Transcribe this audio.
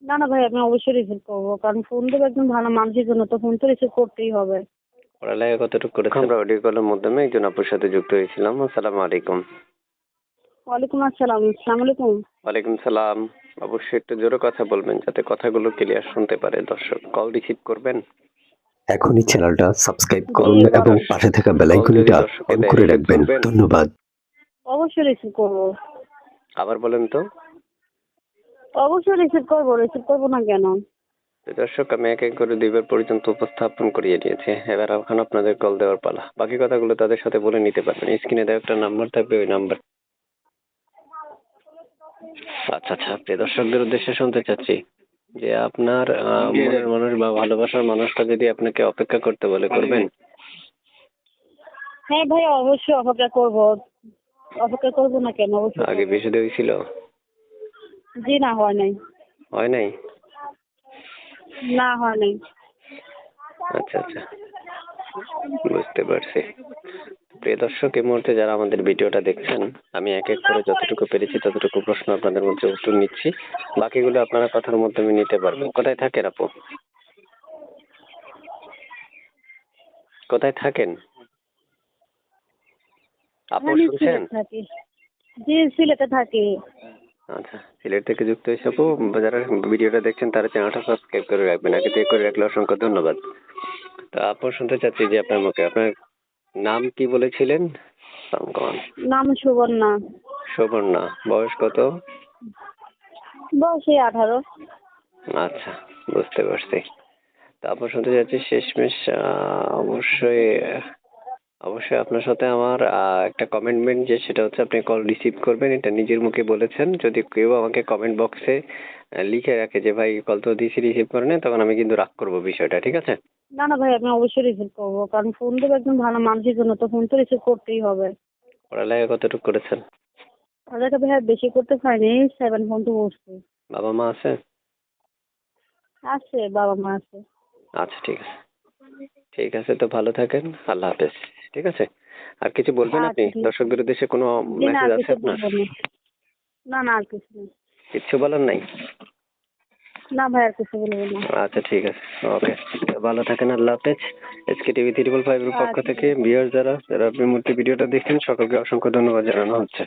না না ভাই, আমি অবশ্যই রিসিভ করবো, কারণ ফোন দেবো একজন ভালো মানুষের জন্য, তো ফোন তো রিসিভ করতেই হবে। পড়ালেখা কতটুকু করেছেন? আমরা অডিও কলের মাধ্যমে একজন আপুর সাথে যুক্ত হয়েছিলাম। আসসালামু আলাইকুম। ওয়ালাইকুম আসসালাম। আসসালামু আলাইকুম। ওয়ালাইকুম সালাম। অবশ্যই একটু জোরে কথা বলবেন যাতে কথাগুলো ক্লিয়ার শুনতে পারে দর্শক। কল রিসিভ করবেন? এখনই চ্যানেলটা সাবস্ক্রাইব জি করুন এবং অবশ্যই। পাশে থাকা বেল কল যদি আইকনটা দর্শক অন দেয় করে রিসিভ রাখবেন। করবেন? ধন্যবাদ। অবশ্যই রিসিভ করবো। আবার বলেন তো। অবশ্যই রিসিভ করবো না কেন? তো দর্শক, আমি এক এক করে দুইবার পর্যন্ত উপস্থাপন করিয়ে নিয়েছি। এবার এখন আপনাদের কল দেওয়ার পালা। বাকি কথাগুলো তাদের সাথে বলে নিতে পারবেন। স্ক্রিনে দেওয়া একটা নাম্বার থাকবে, ওই নাম্বার। আচ্ছা আচ্ছা, প্রিয় দর্শকদের উদ্দেশ্যে শুনতে চাচ্ছি যে আপনার মনের মানুষ বা ভালোবাসার মানুষটা যদি আপনাকে অপেক্ষা করতে বলে, করবেন? হ্যাঁ ভাই, অবশ্যই অপেক্ষা করবো। অপেক্ষা করবো না কেন? অবশ্যই আগে করবো। বিশুদ্ধ হয়েছিল? জি না, হয় নাই। হয় নাই? না, হয় নাই। আচ্ছা আচ্ছা, বুঝতে পারছি। প্রিয় দর্শক, এই মুহূর্তে যারা আমাদের ভিডিওটা দেখছেন, আমি এক এক করে যতটুকু পেরেছি ততটুকু প্রশ্ন আপনাদের মধ্যে উত্তর নিচ্ছি। বাকিগুলো আপনারা কথার মাধ্যমে নিতে পারবেন। কোথায় থাকেন আপু? কোথায় থাকেন আপু, আমি শুনছেন? সিলেট থাকি। জি, সিলেটে থাকি। আচ্ছা, সিলেট থেকে যুক্ত হয়েছে আপু। যারা ভিডিওটা দেখছেন তারা চ্যানেলটা সাবস্ক্রাইব করে রাখবেন। আগে থেকে করে রাখলে অসংখ্য ধন্যবাদ। তো আপু, শুনতে চাচ্ছি যে আপনার মুখে আপনার নাম কি বলেছিলেন? সামগন। নাম সুবর্ণা। সুবর্ণা। বয়স কত? বয়স 18। আচ্ছা, বুঝতে পারছি। তারপর শুনতে চাচ্ছি শেষমেশ অবশ্যই অবশ্যই আপনার সাথে আমার একটা কমিটমেন্ট, যে সেটা হচ্ছে আপনি কল রিসিভ করবেন। এটা নিজের মুখে বলেছেন। যদি কেউ আমাকে কমেন্ট বক্সে লিখে রাখে যে ভাই কল তো দিছি রিসিভ করে নেই, তখন আমি কিন্তু রাগ করবো বিষয়টা, ঠিক আছে? না না ভাই, আমি অবশ্যই রিসিভ করবো, কারণ ফোন দেবো একজন ভালো মানুষের জন্য, তো ফোন তো রিসিভ করতেই হবে। পড়ালেখা কতটুকু করেছেন? তাদেরকে ভাই বেশি করতে পারিনি, 7 পর্যন্ত বসছি। বাবা মা আছে? আছে, বাবা মা আছে। আচ্ছা, ঠিক আছে। ঠিক আছে, তো ভালো থাকেন। আল্লাহ হাফেজ। ঠিক আছে। আর কিছু বলবেন আপনি? আচ্ছা, ঠিক আছে। দর্শকদের উদ্দেশ্যে কোনো জি না, মেসেজ আর আছে কিছু আপনার? বলবো না। না না, আর কিছু না। কিচ্ছু বলার নাই? না ভাই, আর কিছু বলবো না। আচ্ছা, ঠিক আছে। ওকে, ভালো থাকেন। আল্লাহ হাফেজ। এসকে টিভি 355 এর পক্ষ আচ্ছা, থেকে ভিউয়ার যারা যারা আপনি মূর্তি ভিডিওটা দেখছেন সকলকে অসংখ্য ধন্যবাদ জানানো হচ্ছে।